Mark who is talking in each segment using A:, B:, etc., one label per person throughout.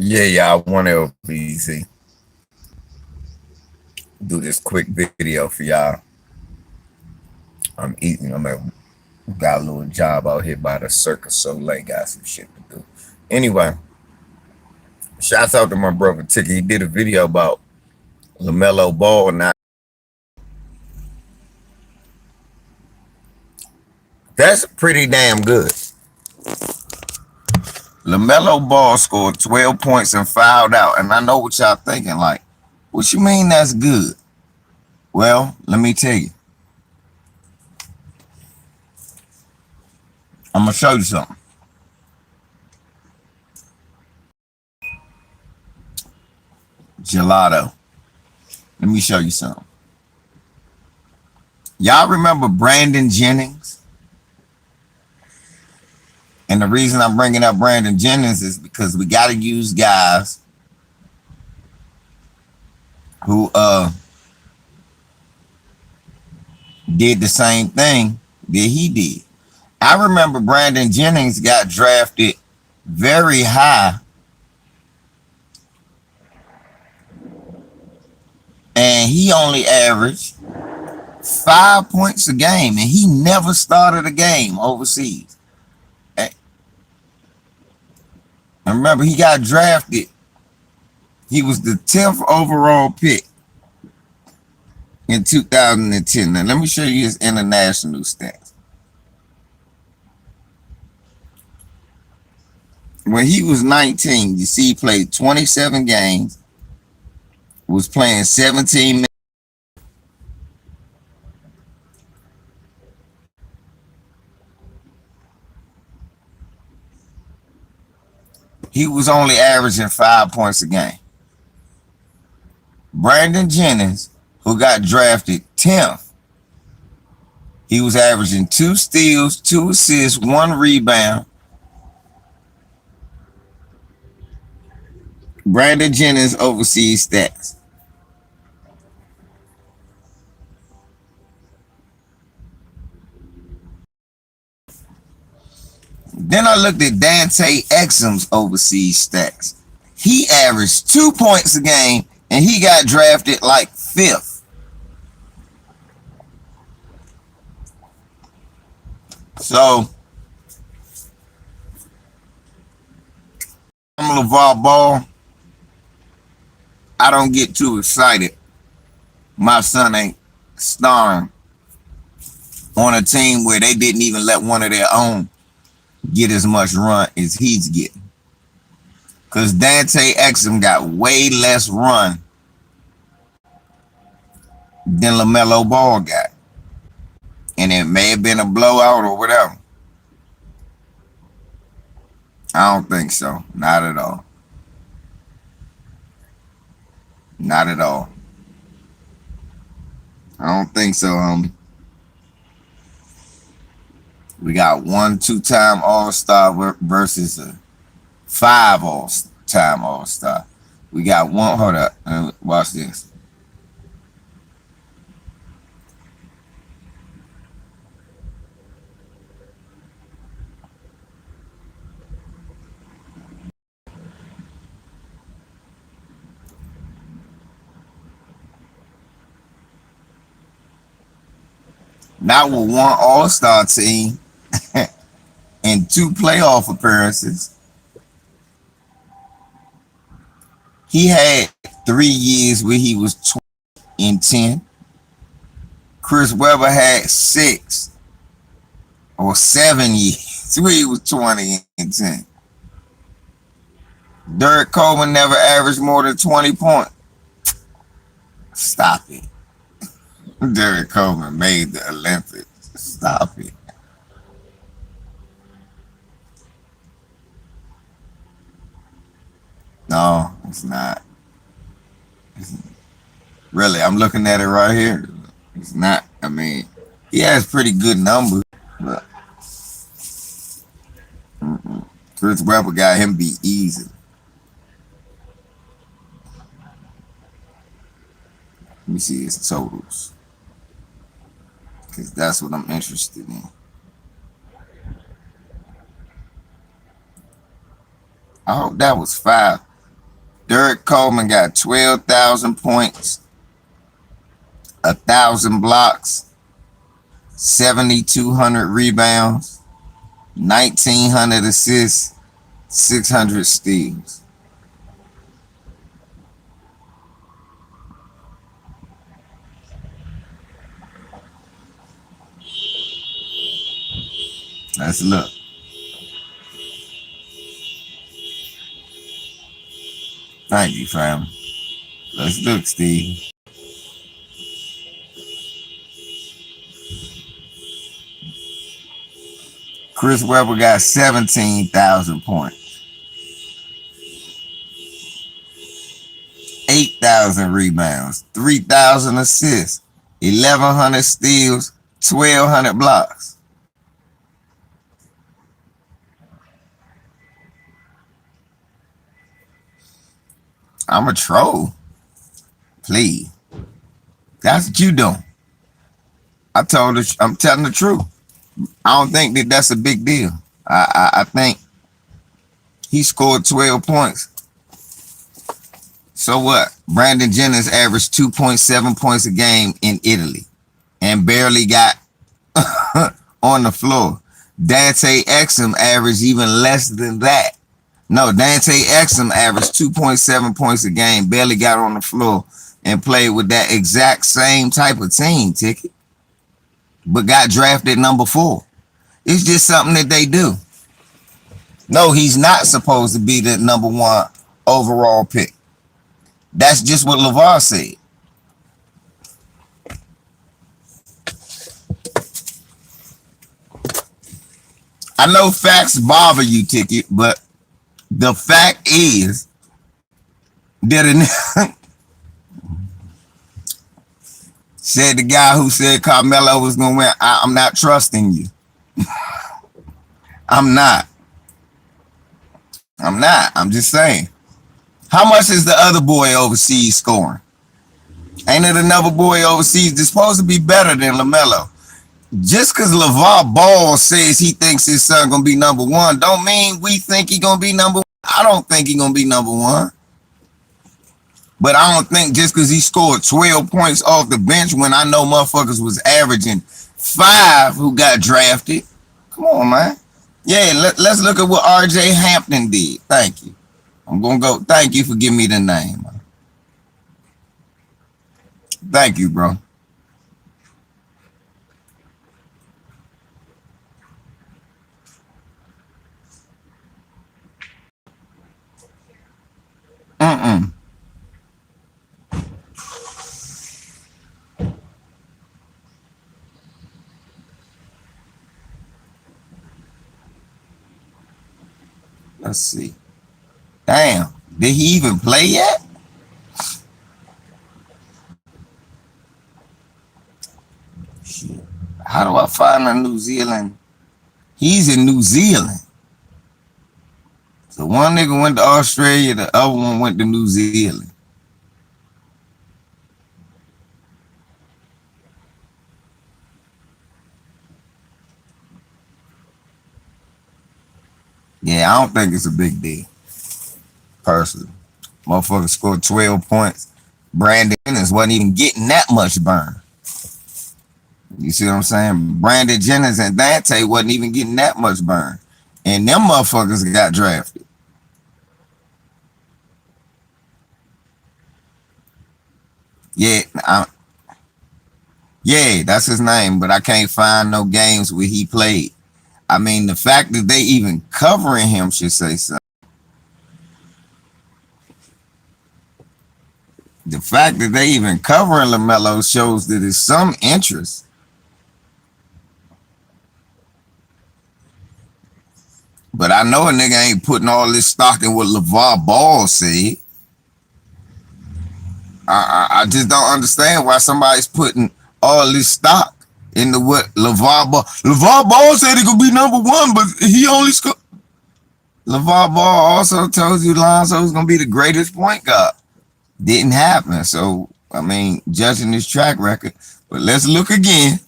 A: Yeah, y'all, one LBZ. Do this quick video for y'all. I'm eating. Got a little job out here by the circus, so late. Got some shit to do. Anyway, shouts out to my brother Ticky. He did a video about Lamelo Ball. Now that's pretty damn good. Lamelo Ball scored 12 points and fouled out. And I know what y'all thinking. Like, what you mean that's good? Well, let me tell you. I'm gonna show you something. Gelato. Let me show you something. Y'all remember Brandon Jennings? And the reason I'm bringing up Brandon Jennings is because we got to use guys who did the same thing that he did. I remember Brandon Jennings got drafted very high, and he only averaged 5 points a game, and he never started a game overseas. And remember, he got drafted. He was the 10th overall pick in 2010. Now, let me show you his international stats. When he was 19, you see he played 27 games, was playing 17 minutes. He was only averaging 5 points a game. Brandon Jennings, who got drafted 10th, he was averaging 2 steals, 2 assists, 1 rebound. Brandon Jennings overseas stats. Then I looked at Dante Exum's overseas stats. He averaged 2 points a game, and he got drafted like 5th. So, I'm LeVar Ball. I don't get too excited. My son ain't starring on a team where they didn't even let one of their own get as much run as he's getting. Because Dante Exum got way less run than Lamelo Ball got. And it may have been a blowout or whatever. I don't think so. Not at all. Not at all. I don't think so. We got 1 2-time All-Star versus a 5 all-time All-Star. We got one. Hold up. Watch this. Not with one All-Star team and 2 playoff appearances. He had 3 years where he was 20 and 10. Chris Webber had 6 or 7 years where he was 20 and 10. Derek Coleman never averaged more than 20 points. Stop it. Derek Coleman made the Olympics. Stop it. No, it's not. Really, I'm looking at it right here. It's not. I mean, he has pretty good numbers, but Chris Webber got him beat easy. Let me see his totals, because that's what I'm interested in. I hope that was 5. Derek Coleman got 12,000 points, 1,000 blocks, 7,200 rebounds, 1,900 assists, 600 steals. Let's look. Thank you, fam. Let's look, Steve. Chris Webber got 17,000 points, 8,000 rebounds, 3,000 assists, 1,100 steals, 1,200 blocks. I'm a troll. Please. That's what you doing. I'm telling the truth. I don't think that that's a big deal. I think he scored 12 points. So what? Brandon Jennings averaged 2.7 points a game in Italy and barely got on the floor. Dante Exum averaged even less than that. No, Dante Exum averaged 2.7 points a game, barely got on the floor, and played with that exact same type of team, Ticket, but got drafted number 4. It's just something that they do. No, he's not supposed to be the number 1 overall pick. That's just what LeVar said. I know facts bother you, Ticket, but the fact is that said the guy who said Carmelo was going to win, I'm not trusting you. I'm not. I'm just saying. How much is the other boy overseas scoring? Ain't it another boy overseas that's supposed to be better than Lamelo? Just because LeVar Ball says he thinks his son going to be number 1, don't mean we think he going to be number 1. I don't think he going to be number 1. But I don't think just because he scored 12 points off the bench when I know motherfuckers was averaging 5 who got drafted. Come on, man. Yeah, let's look at what RJ Hampton did. Thank you. I'm going to go. Thank you for giving me the name. Thank you, bro. Let's see. Damn. Did he even play yet? Shit. How do I find a New Zealand? He's in New Zealand. So one nigga went to Australia, the other one went to New Zealand. Yeah, I don't think it's a big deal. Personally. Motherfucker scored 12 points. Brandon Jennings wasn't even getting that much burn. You see what I'm saying? Brandon Jennings and Dante wasn't even getting that much burn. And them motherfuckers got drafted. Yeah, yeah, that's his name, but I can't find no games where he played. I mean, the fact that they even covering him should say something. The fact that they even covering Lamelo shows that there's some interest. But I know a nigga ain't putting all this stock in what LeVar Ball said. I just don't understand why somebody's putting all this stock into what LeVar Ball. LeVar Ball said he could be number 1, but he only scored. LeVar Ball also told you Lonzo was gonna be the greatest point guard. Didn't happen. So I mean, judging his track record. But let's look again.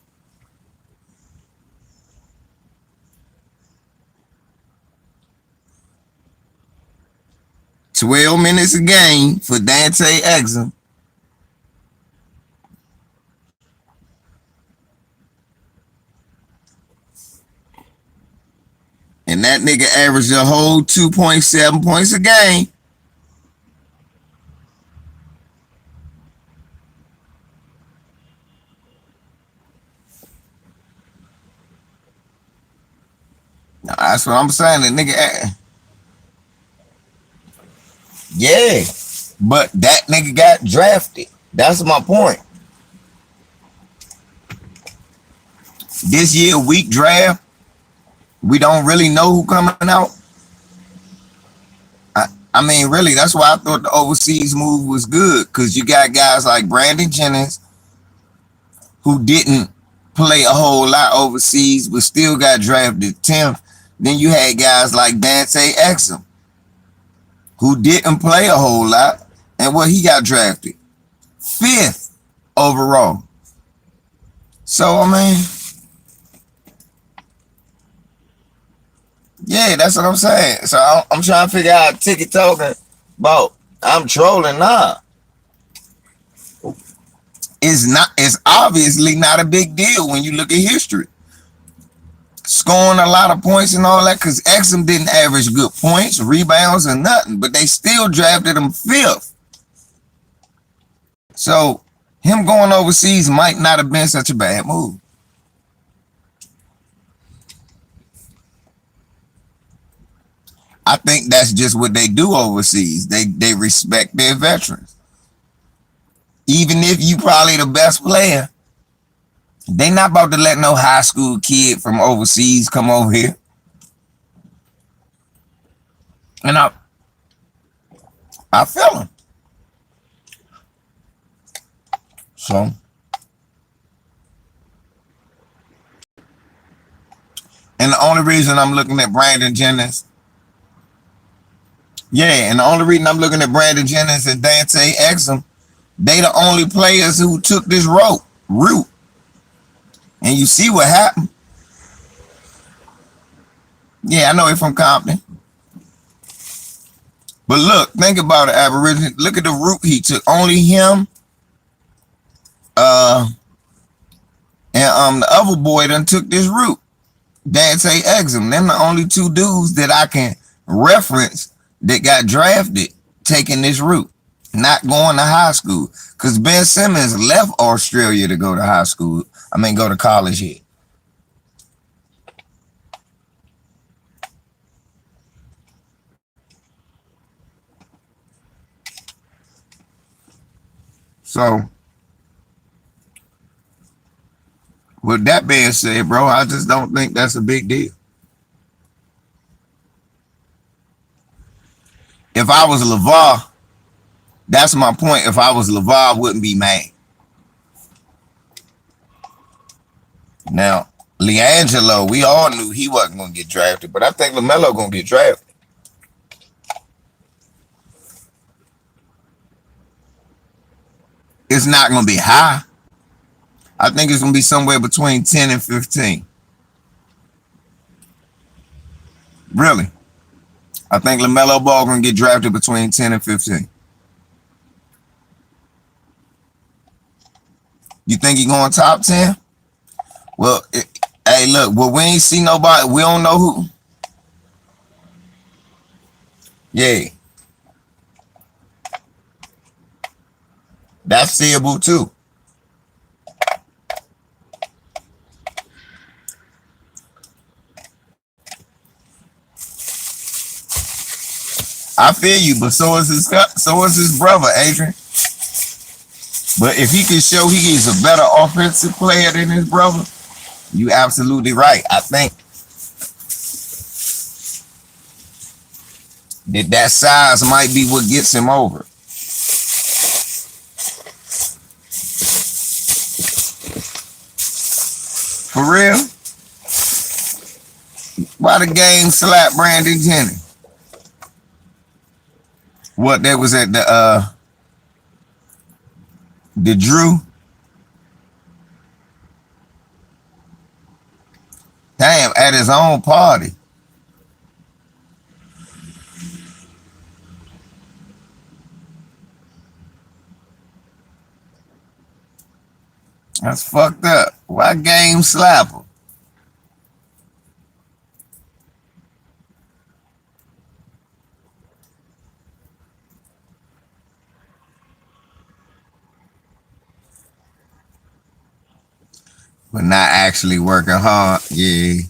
A: 12 minutes a game for Dante Exum. And that nigga averaged a whole 2.7 points a game. That's what I'm saying. The nigga, yeah, but that nigga got drafted. That's my point. This year, weak draft, we don't really know who coming out. I mean, really, that's why I thought the overseas move was good, because you got guys like Brandon Jennings who didn't play a whole lot overseas but still got drafted 10th. Then you had guys like Dante Exum who didn't play a whole lot, and what he got drafted 5th overall. So I mean, yeah, that's what I'm saying. So I'm trying to figure out ticket talking about I'm trolling. Nah, it's obviously not a big deal when you look at history. Scoring a lot of points and all that, because Exum didn't average good points, rebounds, or nothing, but they still drafted him 5th. So him going overseas might not have been such a bad move. I think that's just what they do overseas. They respect their veterans. Even if you probably the best player, they not about to let no high school kid from overseas come over here. And I feel him. So and the only reason I'm looking at Brandon Jennings, and the only reason I'm looking at Brandon Jennings and Dante Exum, they the only players who took this route. And you see what happened. Yeah, I know it from Compton. But look, think about it, Aborigine. Look at the route he took. Only him, and the other boy done took this route. Dante Exum. Them the only two dudes that I can reference that got drafted taking this route, not going to high school. Because Ben Simmons left Australia to go to high school. Go to college here. So, with that being said, bro, I just don't think that's a big deal. If I was LeVar, that's my point. If I was LeVar, I wouldn't be mad. Now, LiAngelo, we all knew he wasn't going to get drafted, but I think Lamelo going to get drafted. It's not going to be high. I think it's going to be somewhere between 10 and 15. Really. I think LaMelo Ball going to get drafted between 10 and 15. You think he going top 10? Well, hey, look, well, we ain't see nobody. We don't know who. Yeah. That's seeable too. I feel you, but so is his brother, Adrian. But if he can show he is a better offensive player than his brother, you absolutely right. I think that size might be what gets him over. For real? Why the game slap Brandon Jennings? What, that was at the Drew? Damn, at his own party. That's fucked up. Why game slap him? But not actually working hard. Yeah.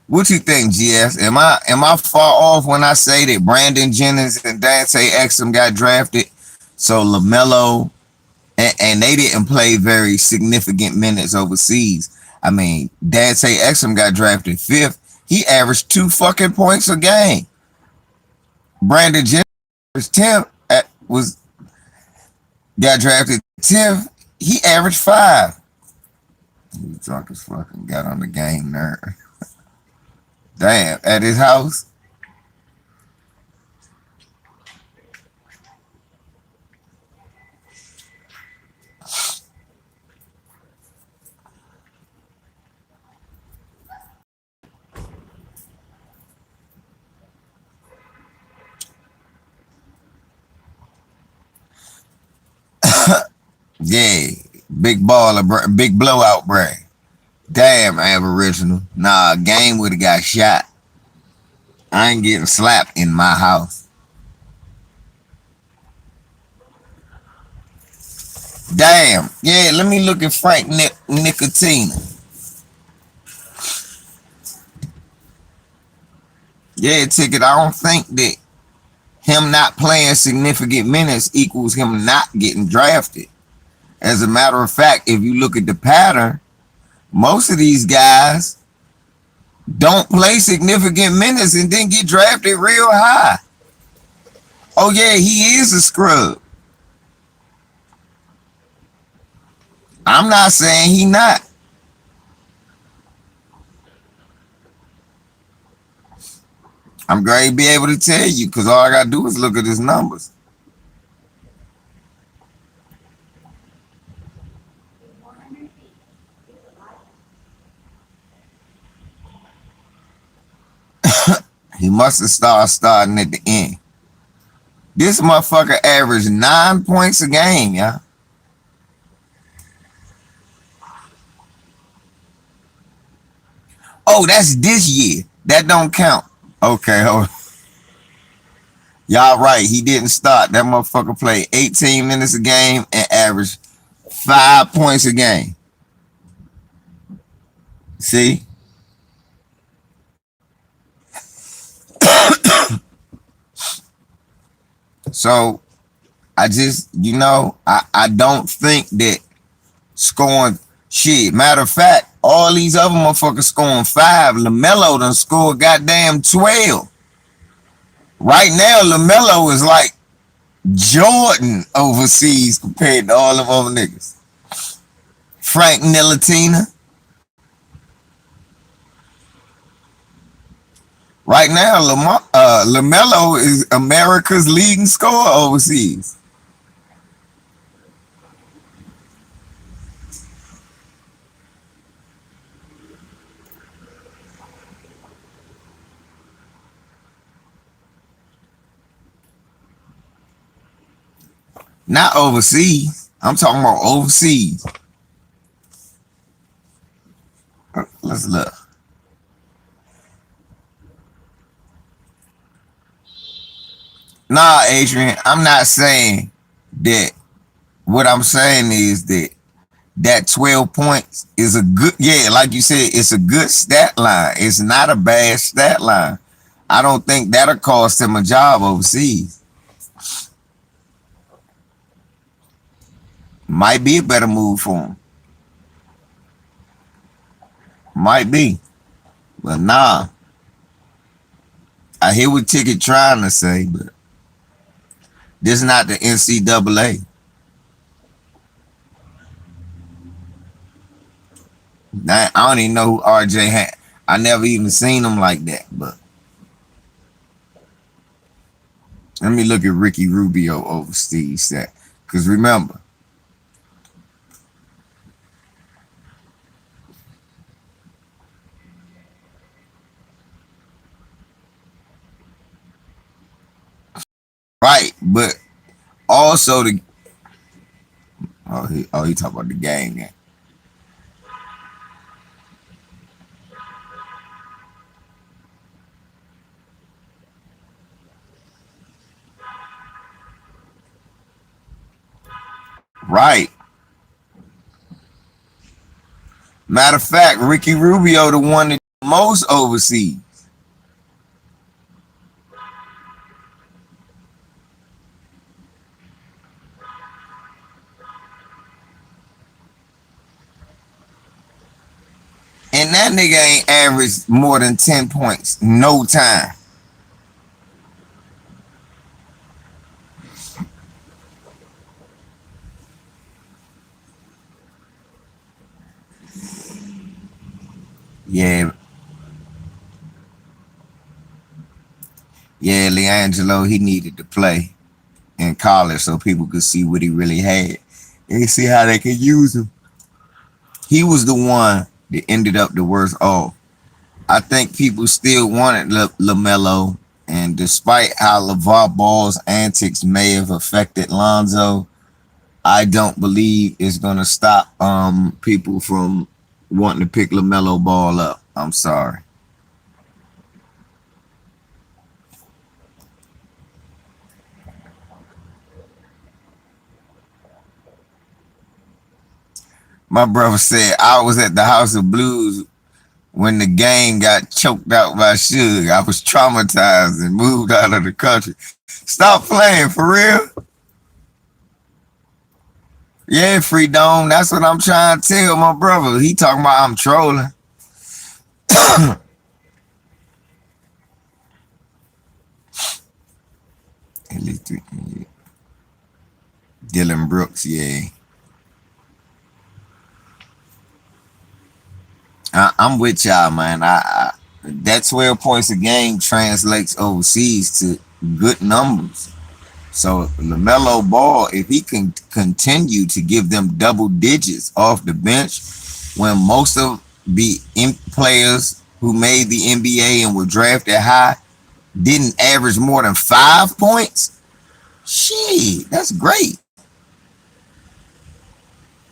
A: What you think, GS? Am I far off when I say that Brandon Jennings and Dante Exum got drafted? So Lamelo and they didn't play very significant minutes overseas. I mean, Dante Exum got drafted fifth. He averaged 2 fucking points a game. Brandon Jennings was 10th. Was got drafted 10th. He averaged 5. He drunk as fucking got on the game there. Damn, at his house. Yeah, big baller, big blowout brand. Damn, Aboriginal. Nah, game would have got shot. I ain't getting slapped in my house. Damn. Yeah, let me look at Frank Nicotina. Yeah, ticket. I don't think that him not playing significant minutes equals him not getting drafted. As a matter of fact, if you look at the pattern, most of these guys don't play significant minutes and then get drafted real high. Oh yeah, he is a scrub. I'm not saying he not. I'm going to be able to tell you because all I got to do is look at his numbers. He must have starting at the end. This motherfucker averaged 9 points a game, y'all. Oh, that's this year. That don't count. Okay, hold on. Y'all right. He didn't start. That motherfucker played 18 minutes a game and averaged 5 points a game. See? So I just, I don't think that scoring shit. Matter of fact, all these other motherfuckers scoring 5. Lamelo done scored goddamn 12. Right now, Lamelo is like Jordan overseas compared to all them other niggas. Frank Nilatina. Right now, Lamelo is America's leading scorer overseas. Not overseas. I'm talking about overseas. Let's look. Nah, Adrian, I'm not saying that. What I'm saying is that 12 points is a good, yeah, like you said, it's a good stat line. It's not a bad stat line. I don't think that'll cost him a job overseas. Might be a better move for him. Might be. But nah. I hear what Ticket trying to say, but this is not the NCAA. I don't even know who RJ had. I never even seen him like that, but let me look at Ricky Rubio over Steve Stat. Because remember, right. But also the he talk about the game now. Right. Matter of fact, Ricky Rubio the one that most overseas. And that nigga ain't averaged more than 10 points. No time. Yeah. Yeah, Leangelo, he needed to play in college so people could see what he really had. And see how they could use him. He was the one that ended up the worst off. I think people still wanted Lamelo, and despite how LeVar Ball's antics may have affected Lonzo, I don't believe it's gonna stop people from wanting to pick Lamelo Ball up. I'm sorry. My brother said I was at the House of Blues when the game got choked out by Suge. I was traumatized and moved out of the country. Stop playing for real. Yeah, Free Dome. That's what I'm trying to tell my brother. He talking about I'm trolling. At least Dylan Brooks, yeah. I'm with y'all, man. That 12 points a game translates overseas to good numbers. So LaMelo Ball, if he can continue to give them double digits off the bench, when most of the players who made the NBA and were drafted high didn't average more than 5 points, shit, that's great.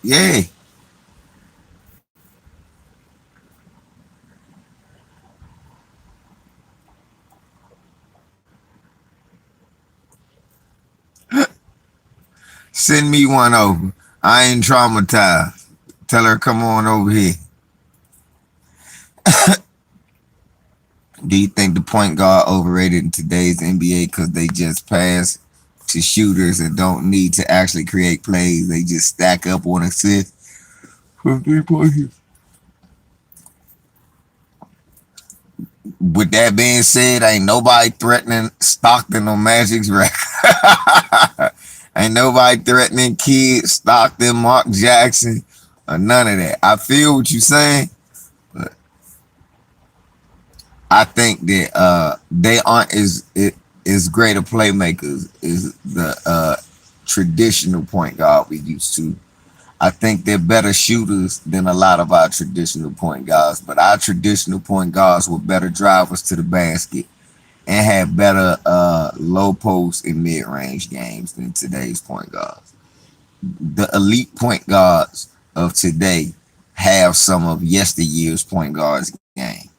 A: Yeah. Send me one over. I ain't traumatized. Tell her come on over here. Do you think the point guard overrated in today's NBA because they just pass to shooters and don't need to actually create plays? They just stack up on assists from 3 pointers. With that being said, ain't nobody threatening Stockton on Magic's record. Ain't nobody threatening Kidd, Stockton, Mark Jackson, or none of that. I feel what you're saying, but I think that they aren't as great of playmakers as the traditional point guard we used to. I think they're better shooters than a lot of our traditional point guards, but our traditional point guards were better drivers to the basket and had better low post and mid range games than today's point guards. The elite point guards of today have some of yesteryear's point guards game.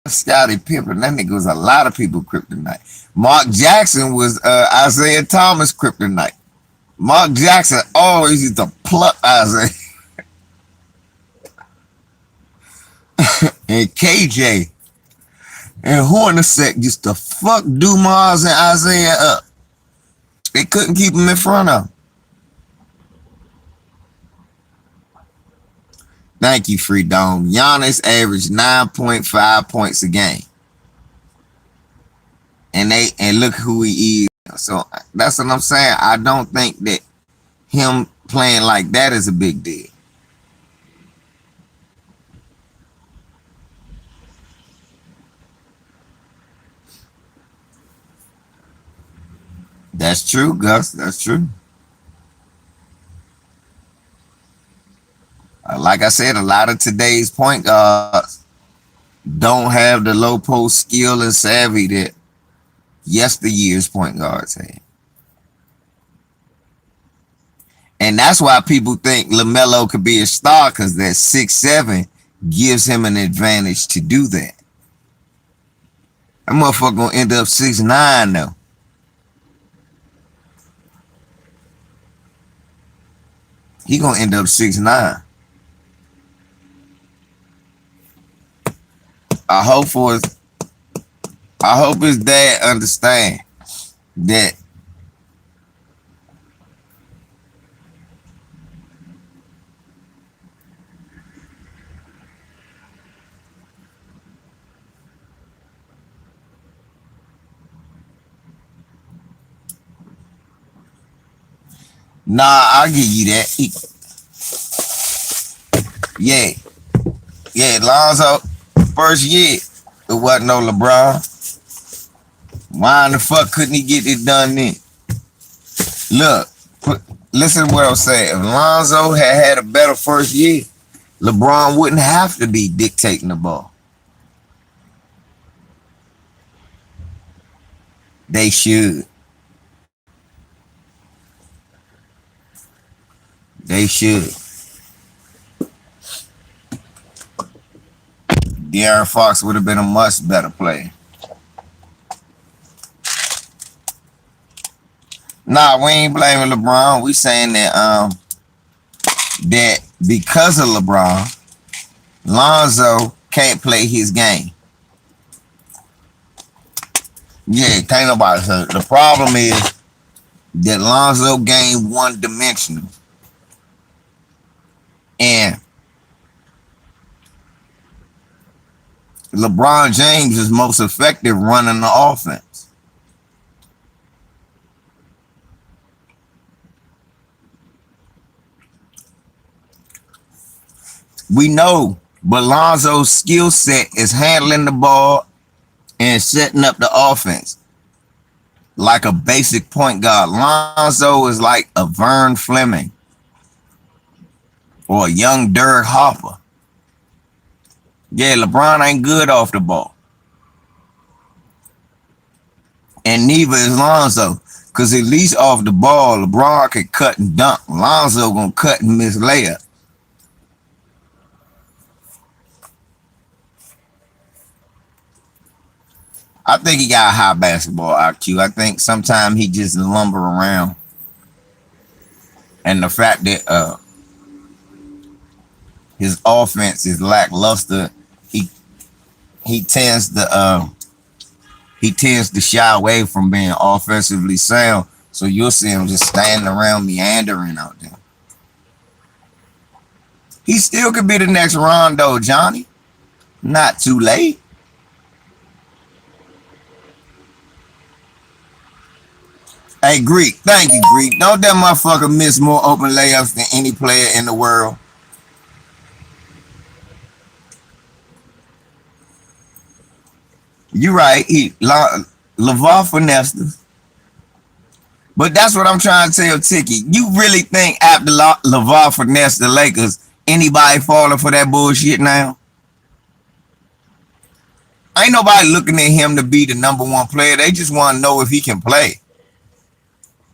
A: Scottie Pippen, that nigga was a lot of people kryptonite. Mark Jackson was Isaiah Thomas kryptonite. Mark Jackson always used to pluck Isaiah and KJ and Hornacek used to fuck Dumas and Isaiah up. They couldn't keep him in front of him. Thank you, Free Dome. Giannis averaged 9.5 points a game. And look who he is. So that's what I'm saying. I don't think that him playing like that is a big deal. That's true, Gus. That's true. Like I said, a lot of today's point guards don't have the low post skill and savvy that yesteryear's point guards had. And that's why people think Lamelo could be a star because that 6'7" gives him an advantage to do that. That motherfucker gonna end up 6'9" though. He gonna end up 6'9". I hope for his, I hope his dad understand that nah, I'll give you that. Yeah, yeah, Lonzo, first year, it wasn't no LeBron. Why in the fuck couldn't he get it done then? Look, listen to what I'm saying. If Lonzo had a better first year, LeBron wouldn't have to be dictating the ball. They should. They should. De'Aaron Fox would have been a much better player. Nah, we ain't blaming LeBron. We saying that because of LeBron, Lonzo can't play his game. Yeah, can't nobody say. The problem is that Lonzo game one dimensional. And LeBron James is most effective running the offense. We know, but Lonzo's skill set is handling the ball and setting up the offense like a basic point guard. Lonzo is like a Vern Fleming or a young Derek Harper. Yeah, LeBron ain't good off the ball. And neither is Lonzo. Because at least off the ball, LeBron can cut and dunk. Lonzo gonna cut and miss layup. I think he got a high basketball IQ. I think sometimes he just lumber around. And the fact that his offense is lackluster, he he tends to shy away from being offensively sound. So you'll see him just standing around meandering out there. He still could be the next Rondo, Johnny. Not too late. Hey, Greek. Thank you, Greek. Don't that motherfucker miss more open layups than any player in the world? You right. LeVar finessed. But that's what I'm trying to tell Tiki. You really think after LeVar finessed the Lakers, anybody falling for that bullshit now? Ain't nobody looking at him to be the number one player. They just want to know if he can play.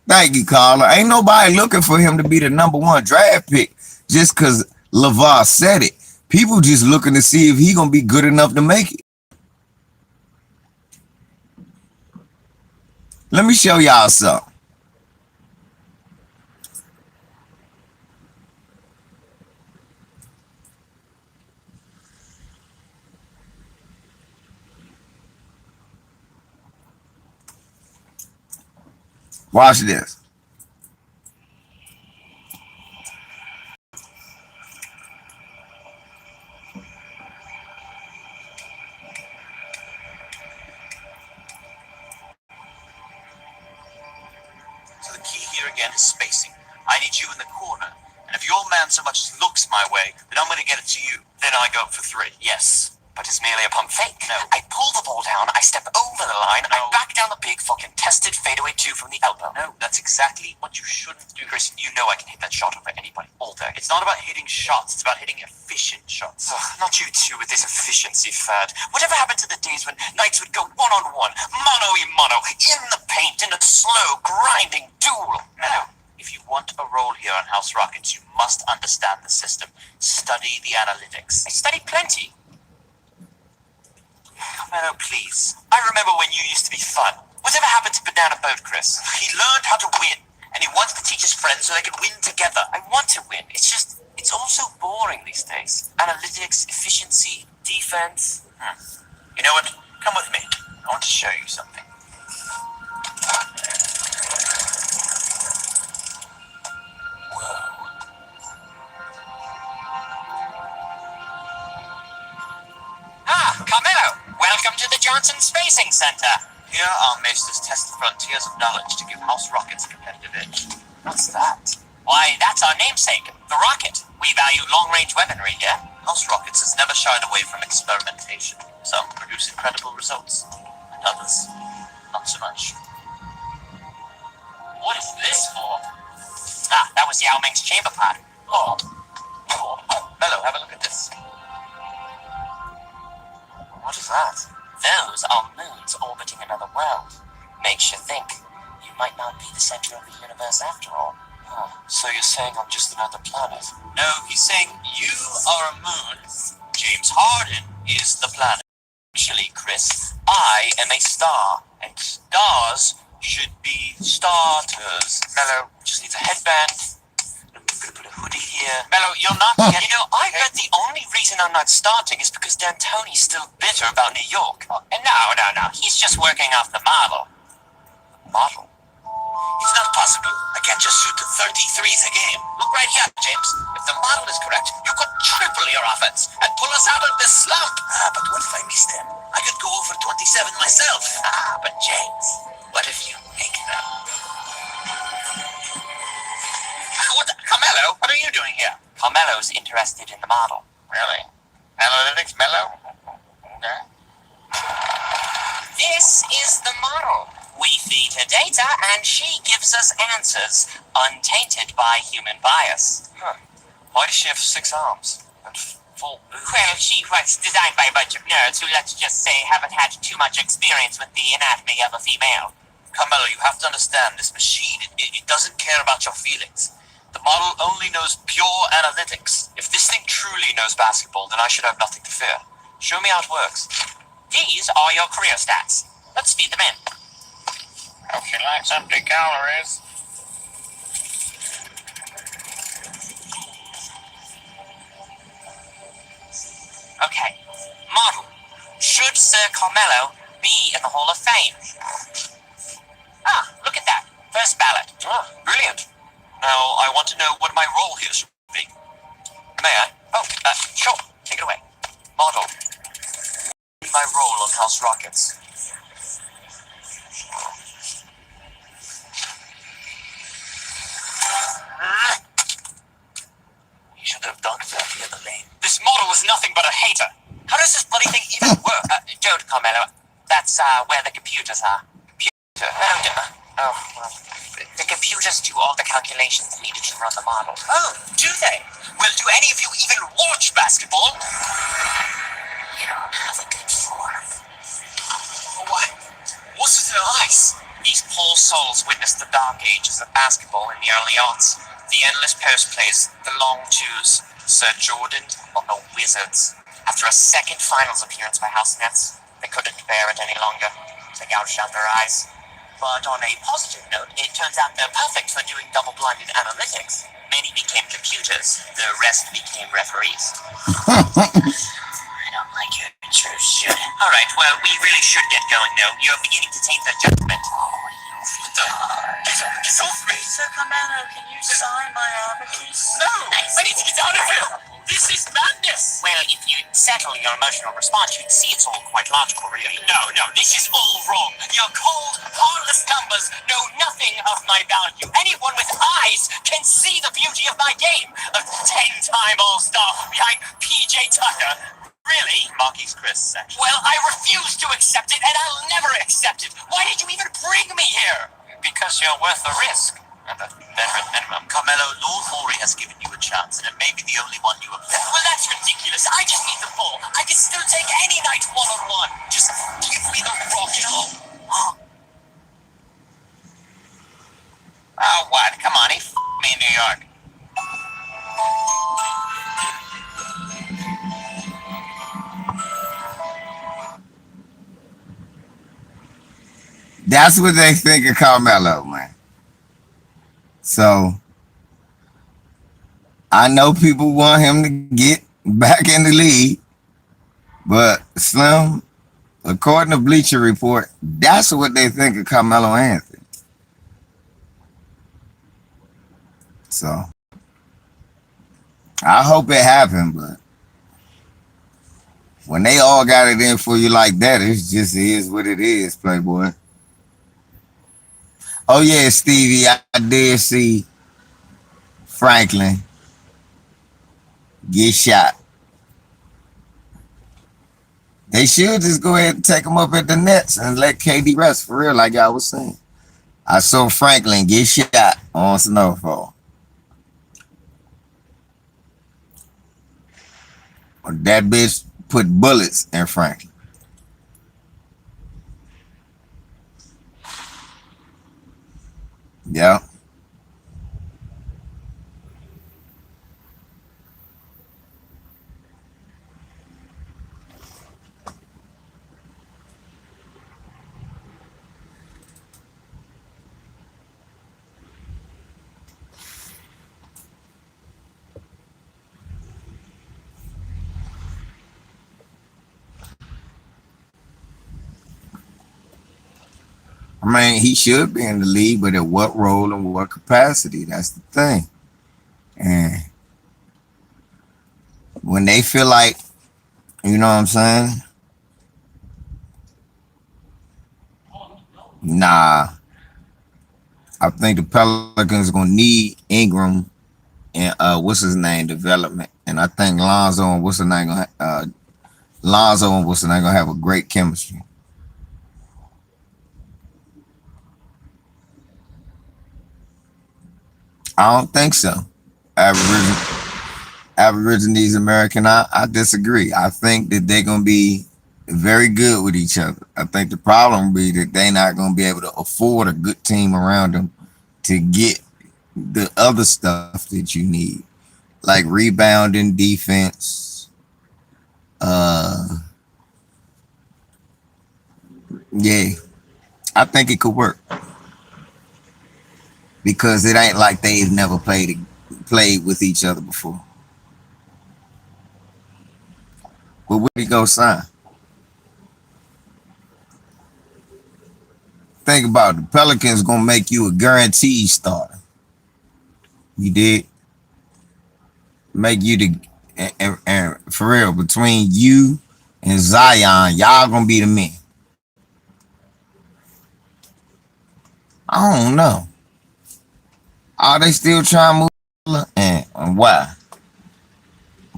A: Thank you, Carla. Ain't nobody looking for him to be the number one draft pick just because LeVar said it. People just looking to see if he gonna be good enough to make it. Let me show y'all something. Watch this.
B: So the key here again is spacing. I need you in the corner. And if your man so much as looks my way, then I'm going to get it to you. Then I go for three. Yes. But it's merely a pump fake. No. I pull the ball down, I step over the line, I back down the big fucking tested fadeaway 2 from the elbow. No, that's exactly what you shouldn't do, Chris. You know I can hit that shot over anybody all day. It's not about hitting shots, it's about hitting efficient shots. Not you two with this efficiency fad. Whatever happened to the days when Knights would go one-on-one, mono-y-mono, in the paint, in a slow, grinding duel? No. If you want a role here on House Rockets, you must understand the system. Study the analytics. I studied plenty. Lamelo, please. I remember when you used to be fun. Whatever happened to Banana Boat, Chris? He learned how to win, and he wants to teach his friends so they can win together. I want to win. It's all so boring these days. Analytics, efficiency, defense. You know what? Come with me. I want to show you something. Carmelo, welcome to the Johnson Spacing Center. Here our maesters test the frontiers of knowledge to give House Rockets a competitive edge. What's that? Why, that's our namesake, the rocket. We value long-range weaponry here. House Rockets has never shied away from experimentation. Some produce incredible results, and others, not so much. What is this for? That was Yao Ming's chamber pod. Mello, have a look at this. What is that? Those are moons orbiting another world. Makes you think you might not be the center of the universe after all. So you're saying I'm just another planet? No, he's saying you are a moon. James Harden is the planet. Actually, Chris, I am a star, and stars should be starters. Mello just needs a headband. I'm gonna put a hoodie here. Mello, you're not yet. You know, I heard the only reason I'm not starting is because D'Antoni's still bitter about New York. No. He's just working off the model. Model? It's not possible. I can't just shoot 33s a game. Look right here, James. If the model is correct, you could triple your offense and pull us out of this slump. But what if I miss them? I could go over 27 myself. But James, what if you make them? Carmelo, what are you doing here? Carmelo's interested in the model. Really? Analytics, Mello? Okay. This is the model. We feed her data, and she gives us answers, untainted by human bias. Why does she have 6 arms? And full boobs? Well, she was designed by a bunch of nerds who, let's just say, haven't had too much experience with the anatomy of a female. Carmelo, you have to understand, this machine, it doesn't care about your feelings. The model only knows pure analytics. If this thing truly knows basketball, then I should have nothing to fear. Show me how it works. These are your career stats. Let's feed them in. Hope she likes empty calories. Okay. Model. Should Sir Carmelo be in the Hall of Fame? Look at that. First ballot. Brilliant. Now, I want to know what my role here should be. May I? Sure. Take it away. Model. My role on House Rockets. You should have dunked that the other lane. This model is nothing but a hater. How does this bloody thing even work? Don't, Carmelo. That's where the computers are. Computer? Well, the computers do all the calculations needed to run the model. Oh, do they? Well, do any of you even watch basketball? You don't have a good form. What? What's with their eyes? These poor souls witnessed the dark ages of basketball in the early aughts. The endless post plays, the long twos, Sir Jordan on the Wizards. After a second finals appearance by House Nets, they couldn't bear it any longer. They gouged out their eyes. But on a positive note, it turns out they're perfect for doing double-blinded analytics. Many became computers. The rest became referees. I don't like your intrusion. All right, well, we really should get going now. You're beginning to taint their judgment. What the? Get off me!
C: Sir Carmelo, can you sign my arbiters?
B: No! I need to get out of here! This is madness! Well, if you settle your emotional response, you'd see it's all quite logical, really. No, this is all wrong. Your cold, heartless numbers know nothing of my value. Anyone with eyes can see the beauty of my game. A 10-time All-Star behind P.J. Tucker. Really? Marquis Chris, actually. Well, I refuse to accept it, and I'll never accept it. Why did you even bring me here? Because you're worth the risk. And the veteran minimum. Carmelo, Lord Maury has given you a chance, and it may be the only one you have left. Well, that's ridiculous. I just need the ball. I can still take any night one-on-one. Just give me the rock, you know? Oh, what? Come on, he f***ed me in New York.
A: That's what they think of Carmelo, man. So I know people want him to get back in the league, but Slim, according to Bleacher Report, that's what they think of Carmelo Anthony. So I hope it happened, but when they all got it in for you like that, it just is what it is, Playboy. Oh yeah, Stevie, I did see Franklin get shot. They should just go ahead and take him up at the Nets and let KD rest for real, like I was saying. I saw Franklin get shot on Snowfall. That bitch put bullets in Franklin. Yeah. I mean, he should be in the league, but at what role and what capacity? That's the thing. And when they feel like, you know what I'm saying? Nah, I think the Pelicans gonna need Ingram and what's his name development, and I think Lonzo and what's his name gonna Lonzo and what's his name gonna have a great chemistry. I don't think so. Aborigines American, I disagree. I think that they're gonna be very good with each other. I think the problem will be that they're not gonna be able to afford a good team around them to get the other stuff that you need, like rebounding, defense. Uh, yeah, I think it could work because it ain't like they've never played with each other before. But where he go sign? Think about it. The Pelicans gonna make you a guaranteed starter. You did make you the and for real between you and Zion, y'all gonna be the men. I don't know. Are they still trying to move? And why?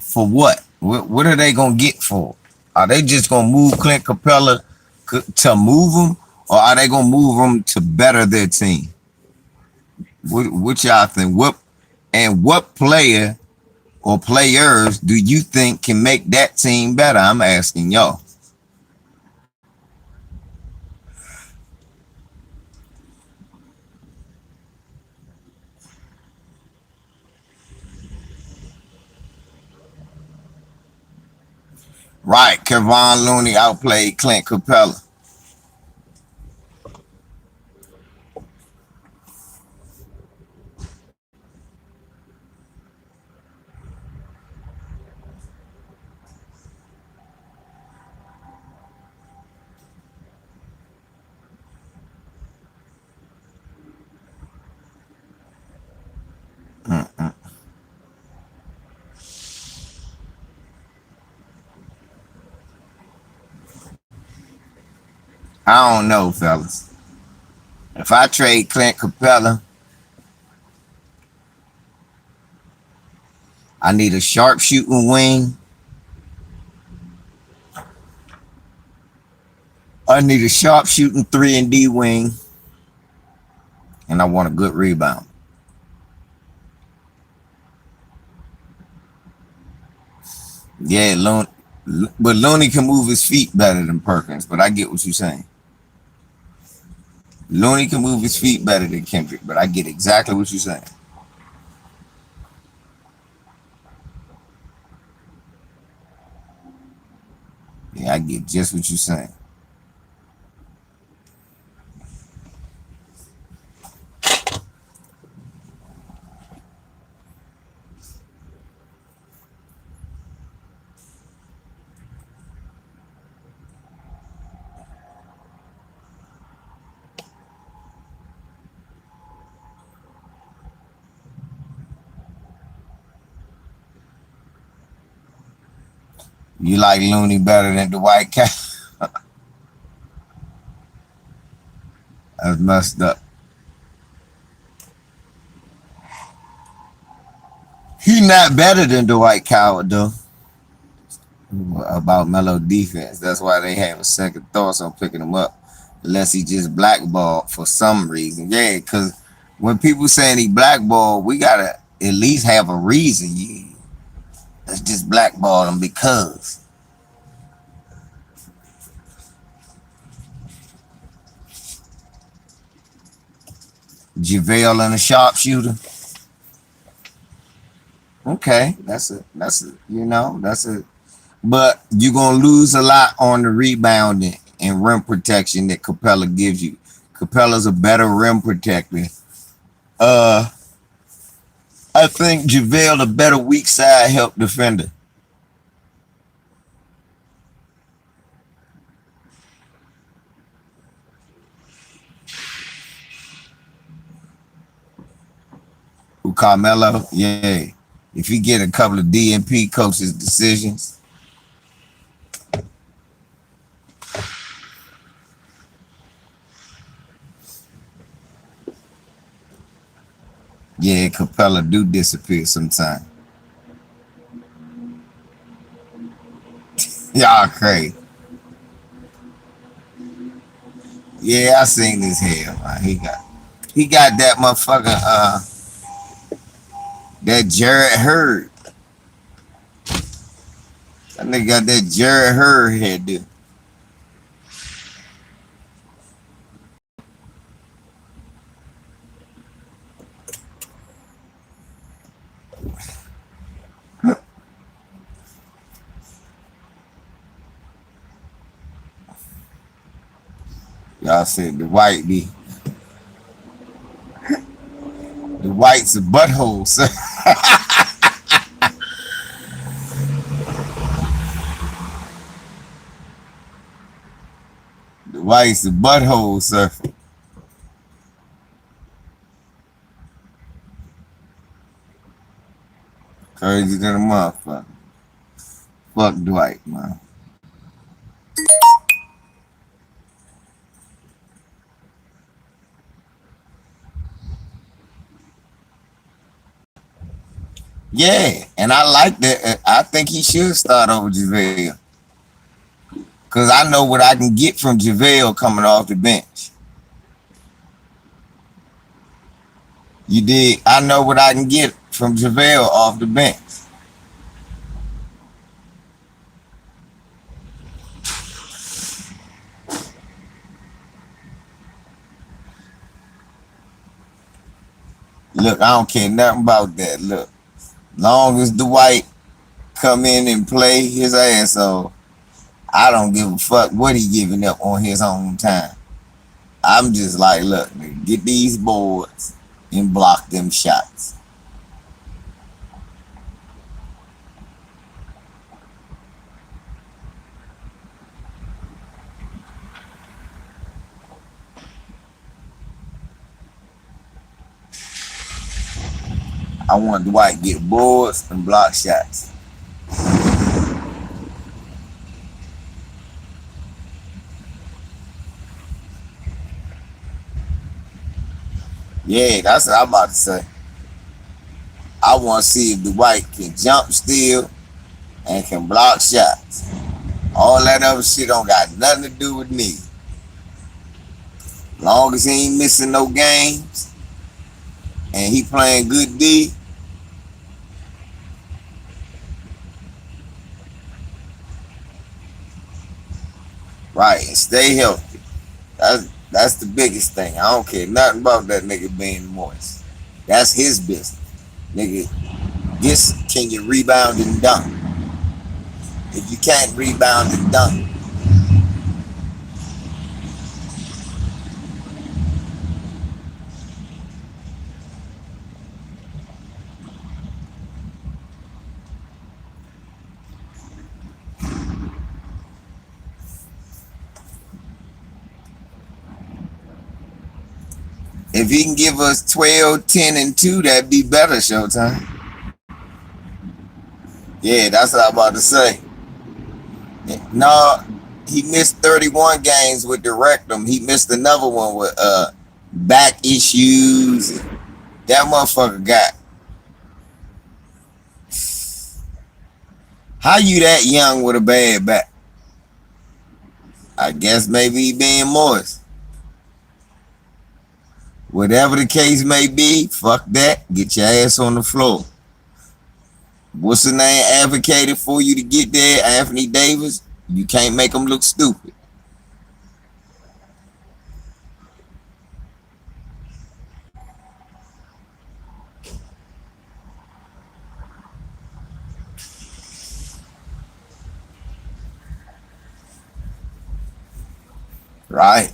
A: For what? What are they gonna get for? Are they just gonna move Clint Capella to move them, or are they gonna move them to better their team? What y'all think? What player or players do you think can make that team better? I'm asking y'all. Right, Kevon Looney outplayed Clint Capella. Mm-mm. I don't know, fellas. If I trade Clint Capella, I need a sharpshooting wing I need a sharp shooting 3 and D wing, and I want a good rebound. Yeah, but Looney can move his feet better than Perkins. But I get what you're saying. Looney can move his feet better than Kendrick, but I get exactly what you're saying. Yeah, I get just what you're saying. You like Looney better than the White Cat? That's messed up. He not better than Dwight Coward though. About Melo defense. That's why they have a second thoughts on picking him up, unless he just blackballed for some reason. Yeah, because when people saying he blackballed, we gotta at least have a reason. Let's just blackball him because JaVale and a sharpshooter. Okay, that's a but you're gonna lose a lot on the rebounding and rim protection that Capella gives you. Capella's a better rim protector. Uh I think JaVale a better weak side help defender. Who Carmelo? Yeah. If you get a couple of DNP coaches' decisions, yeah, Capella do disappear sometime. Y'all crazy. Yeah, I seen this here, man. He got that motherfucker that Jared Hurd. That nigga got that Jared Hurd head, dude. Y'all said the white's a butthole, sir. The white's a butthole, sir. Crazy than a motherfucker. Fuck Dwight, man. Yeah, and I like that. I think he should start over JaVale. Because I know what I can get from JaVale coming off the bench. You did. I know what I can get from JaVale off the bench. Look, I don't care nothing about that. Look, long as Dwight come in and play his ass off, I don't give a fuck what he giving up on his own time. I'm just like, look, nigga, get these boards and block them shots. I want Dwight to get boards and block shots. Yeah, that's what I'm about to say. I want to see if Dwight can jump still and can block shots. All that other shit don't got nothing to do with me. Long as he ain't missing no games and he playing good D, right, and stay healthy. That's the biggest thing. I don't care nothing about that nigga being moist. That's his business. Nigga, this can you rebound and dunk? If you can't rebound and dunk, if he can give us 12, 10, and 2, that'd be better, Showtime. Yeah, that's what I'm about to say. No, he missed 31 games with the rectum. He missed another one with back issues. That motherfucker got. How you that young with a bad back? I guess maybe he being moist. Whatever the case may be, fuck that. Get your ass on the floor. What's the name advocated for you to get there? Anthony Davis. You can't make him look stupid. Right?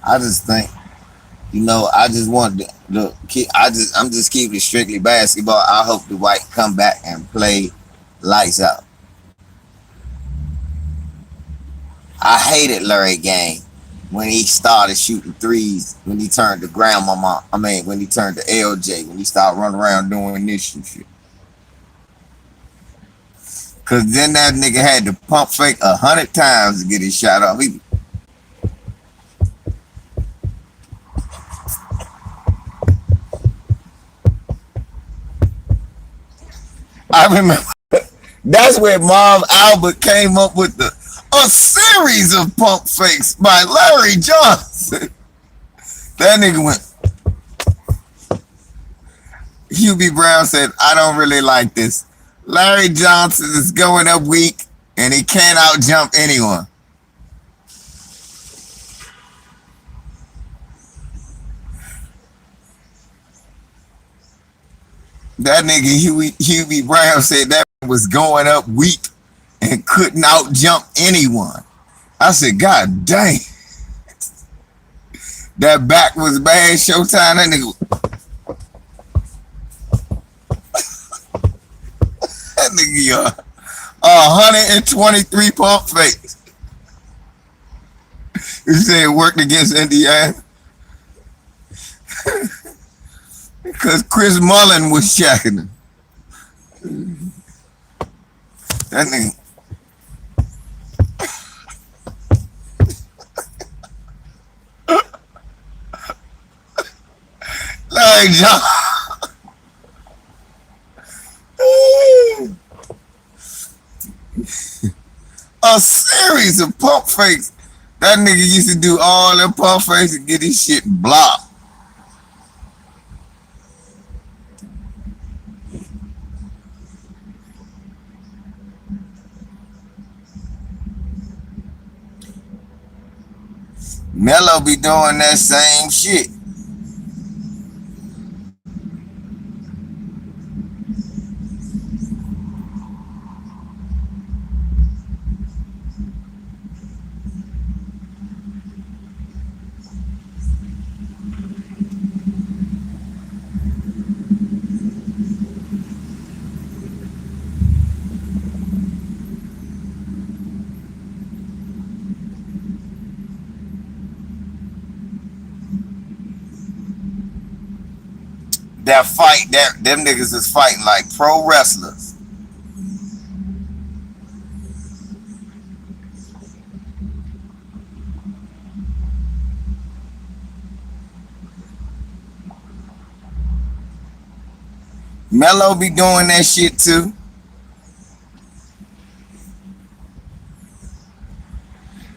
A: I just think, I just want to keep. I'm just keeping it strictly basketball. I hope the White come back and play lights out. I hated Larry Game when he started shooting threes. When he turned to grandmama, when he turned to LJ. When he started running around doing this and shit. Cause then that nigga had to pump fake 100 times to get his shot off. I remember that's where Marv Albert came up with a series of pump fakes by Larry Johnson. That nigga went. Hubie Brown said, I don't really like this. Larry Johnson is going up weak and he can't out jump anyone. That nigga Hubie Brown said that was going up weak and couldn't out jump anyone. I said, God dang. That back was bad. Showtime. That nigga. That nigga 123 pump fakes. You said it worked against Indiana? Because Chris Mullen was checking him. That nigga. Larry John. A series of pump fakes. That nigga used to do all them pump fakes and get his shit blocked. Melo be doing that same shit. That fight, that them niggas is fighting like pro wrestlers. Melo be doing that shit too.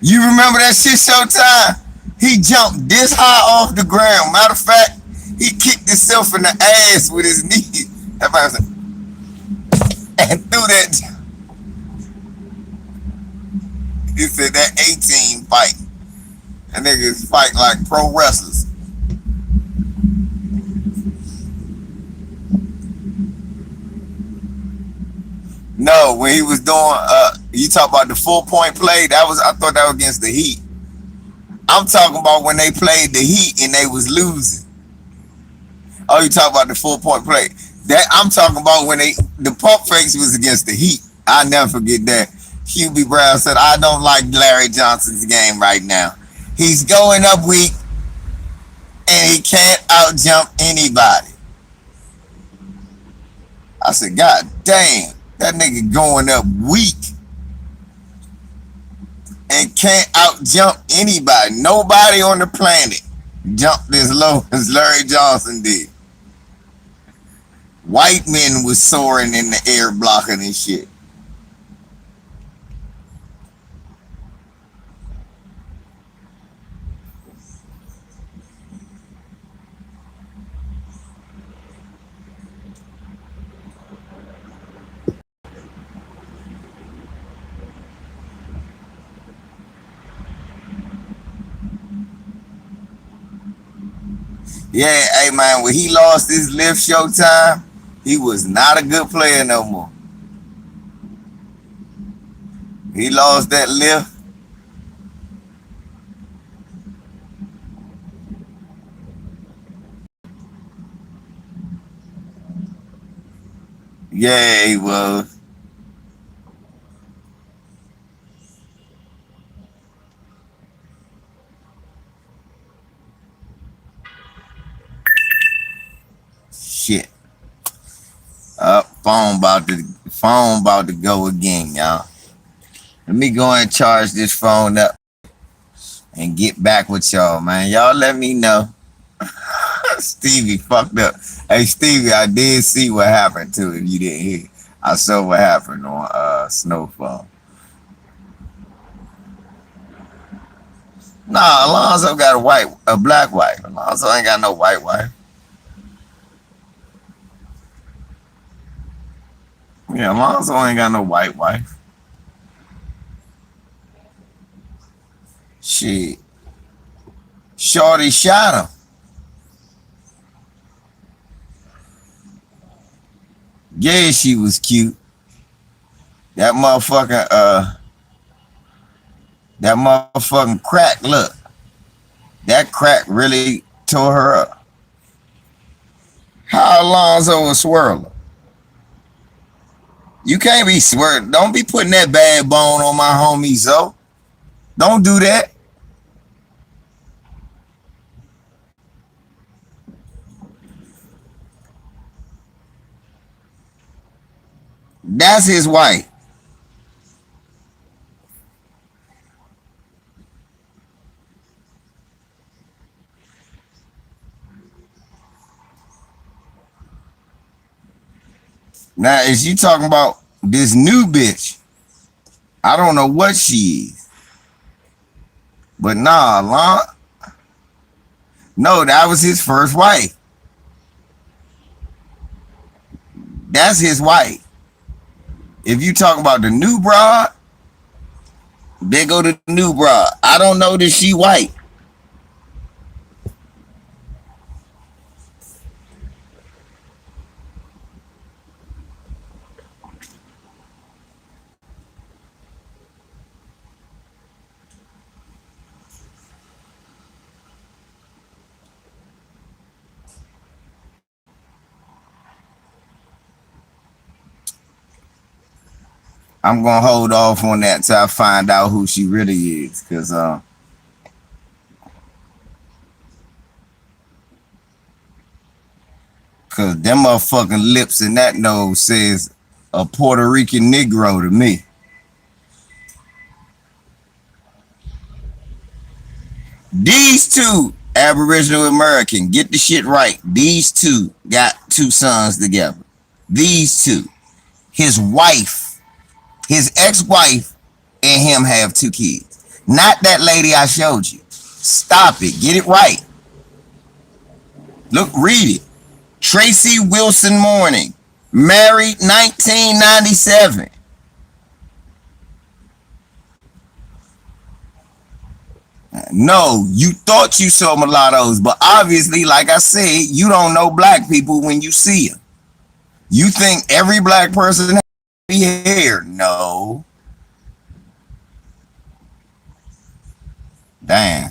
A: You remember that shit Showtime? He jumped this high off the ground. Matter of fact, he kicked himself in the ass with his knee. That person and threw that. He said that 18 fight. That niggas fight like pro wrestlers. No, when he was doing you talk about the 4 point play, that was I thought that was against the Heat. I'm talking about when they played the Heat and they was losing. Oh, you talk about the 4 point play. That I'm talking about when the pump fakes was against the Heat. I never forget that. QB Brown said, I don't like Larry Johnson's game right now. He's going up weak and he can't out jump anybody. I said, God damn, that nigga going up weak and can't out jump anybody. Nobody on the planet jumped as low as Larry Johnson did. White men was soaring in the air blocking and shit. Yeah, hey man, when he lost his lift Showtime, he was not a good player no more. He lost that lift. Yeah, he was. Shit. Phone about to go again, y'all. Let me go and charge this phone up and get back with y'all, man. Y'all let me know. Stevie fucked up. Hey Stevie, I did see what happened to it. You didn't hear. I saw what happened on Snowfall. Nah, Alonzo got a black wife. Alonzo ain't got no white wife. Yeah, Alonzo ain't got no white wife. Shit. Shorty shot him. Yeah, she was cute. That motherfucking crack, look. That crack really tore her up. How Alonzo was swirling? You can't be swirling. Don't be putting that bad bone on my homie, Zo. Don't do that. That's his wife. Now, is you talking about this new bitch? I don't know what she is. But nah, no, that was his first wife. That's his wife. If you talking about the new broad, they go to the new broad. I don't know that she white. I'm gonna hold off on that till I find out who she really is, cause Cause them motherfucking lips and that nose says a Puerto Rican Negro to me. These two Aboriginal American, get the shit right. These two got two sons together. These two. His wife, his ex-wife, and him have two kids. Not that lady I showed you. Stop it. Get it right. Look, read it. Tracy Wilson Morning. Married 1997. No, you thought you saw mulattoes, but obviously, like I said, you don't know black people when you see them. You think every black person has be hair. No. Damn.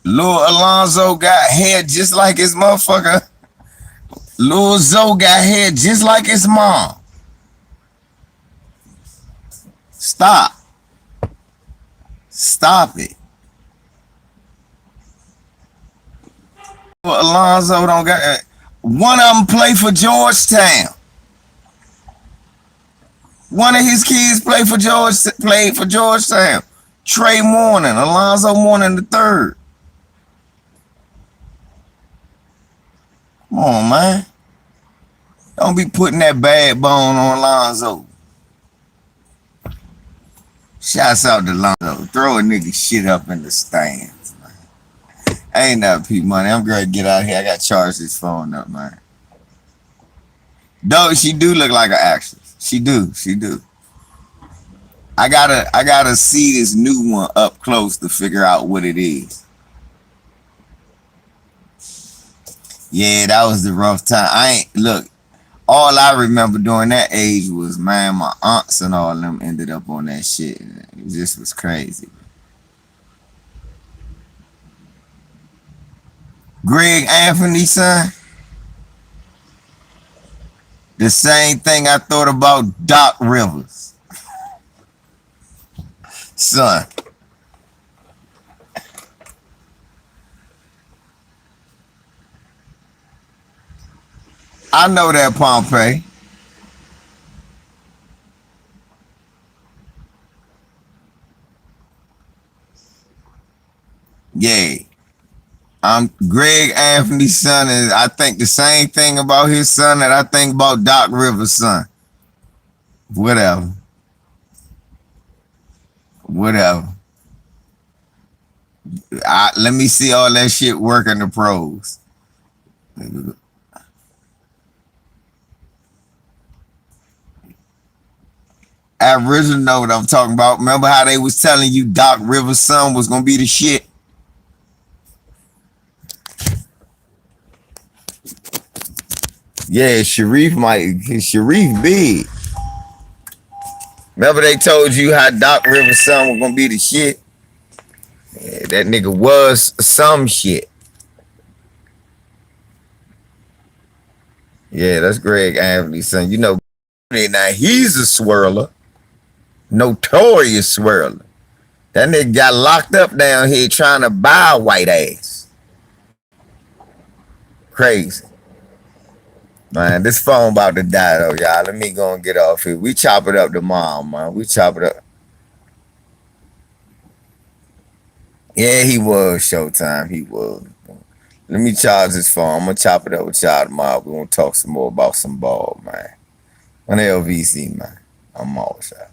A: Lil Alonzo got hair just like his motherfucker. Lil Zoe got hair just like his mom. Stop. Stop it. Alonzo don't got. One of them play for Georgetown. One of his kids played for Georgetown. Trey Mourning, Alonzo Mourning the third. Come on, man. Don't be putting that bad bone on Alonzo. Shouts out to Alonzo. Throw a nigga shit up in the stands, man. Ain't that P Money. I'm gonna get out of here. I got to charge this phone up, man. Though she do look like an actress. She do. I gotta see this new one up close to figure out what it is. Yeah, that was the rough time. All I remember during that age was, man, my aunts and all of them ended up on that shit. It just was crazy. Greg Anthony's son. The same thing I thought about Doc Rivers. Son. I know that Pompey. Yeah. I'm Greg Anthony's son, and I think the same thing about his son that I think about Doc Rivers' son. Whatever. Let me see all that shit work in the pros. Aboriginal know what I'm talking about. Remember how they was telling you Doc Rivers' son was gonna be the shit? Yeah, Sharif big. Remember they told you how Doc Rivers' son was gonna be the shit? Yeah, that nigga was some shit. Yeah, that's Greg Anthony's son. You know, now he's a swirler. Notorious swirler. That nigga got locked up down here trying to buy a white ass. Crazy. Man, this phone about to die though, y'all. Let me go and get off here. We chop it up tomorrow, man. We chop it up. Yeah, he was Showtime. He was. Let me charge this phone. I'm gonna chop it up with y'all tomorrow. We're gonna talk some more about some ball, man. On LVC, man. I'm always out.